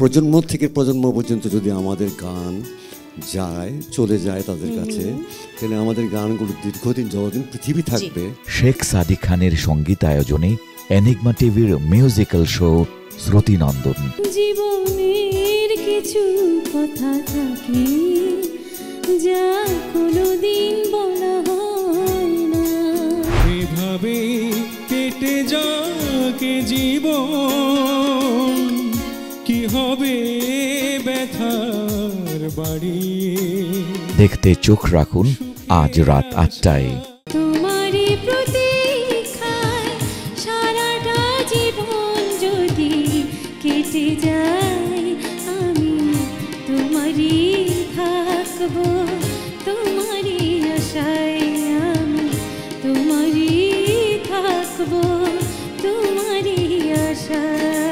প্রজন্ম থেকে প্রজন্ম পর্যন্ত যদি আমাদের গান চলে যায় তাদের কাছে, তাহলে আমাদের গানগুলো দীর্ঘদিন যতদিন পৃথিবী থাকবে। শেখ সাদিক খানের সঙ্গীতায়োজনে এনিগমা টিভির মিউজিক্যাল শো শ্রুতিনন্দন। জীবনের কিছু কথা থাকে যা কোনোদিন বলা হয় না, এভাবে কেটে যাকে জীবন, কি হবে ব্যথার বাড়ি। দেখতে চোখ রাখুন আজ রাত 8টায়। তোমারই প্রতীক্ষায় সারাটা জীবন যদি কেটে যায়, আমি তোমারই থাকবো, তোমারই আশায় আমি তোমারই থাকবো, তোমারই আশায়।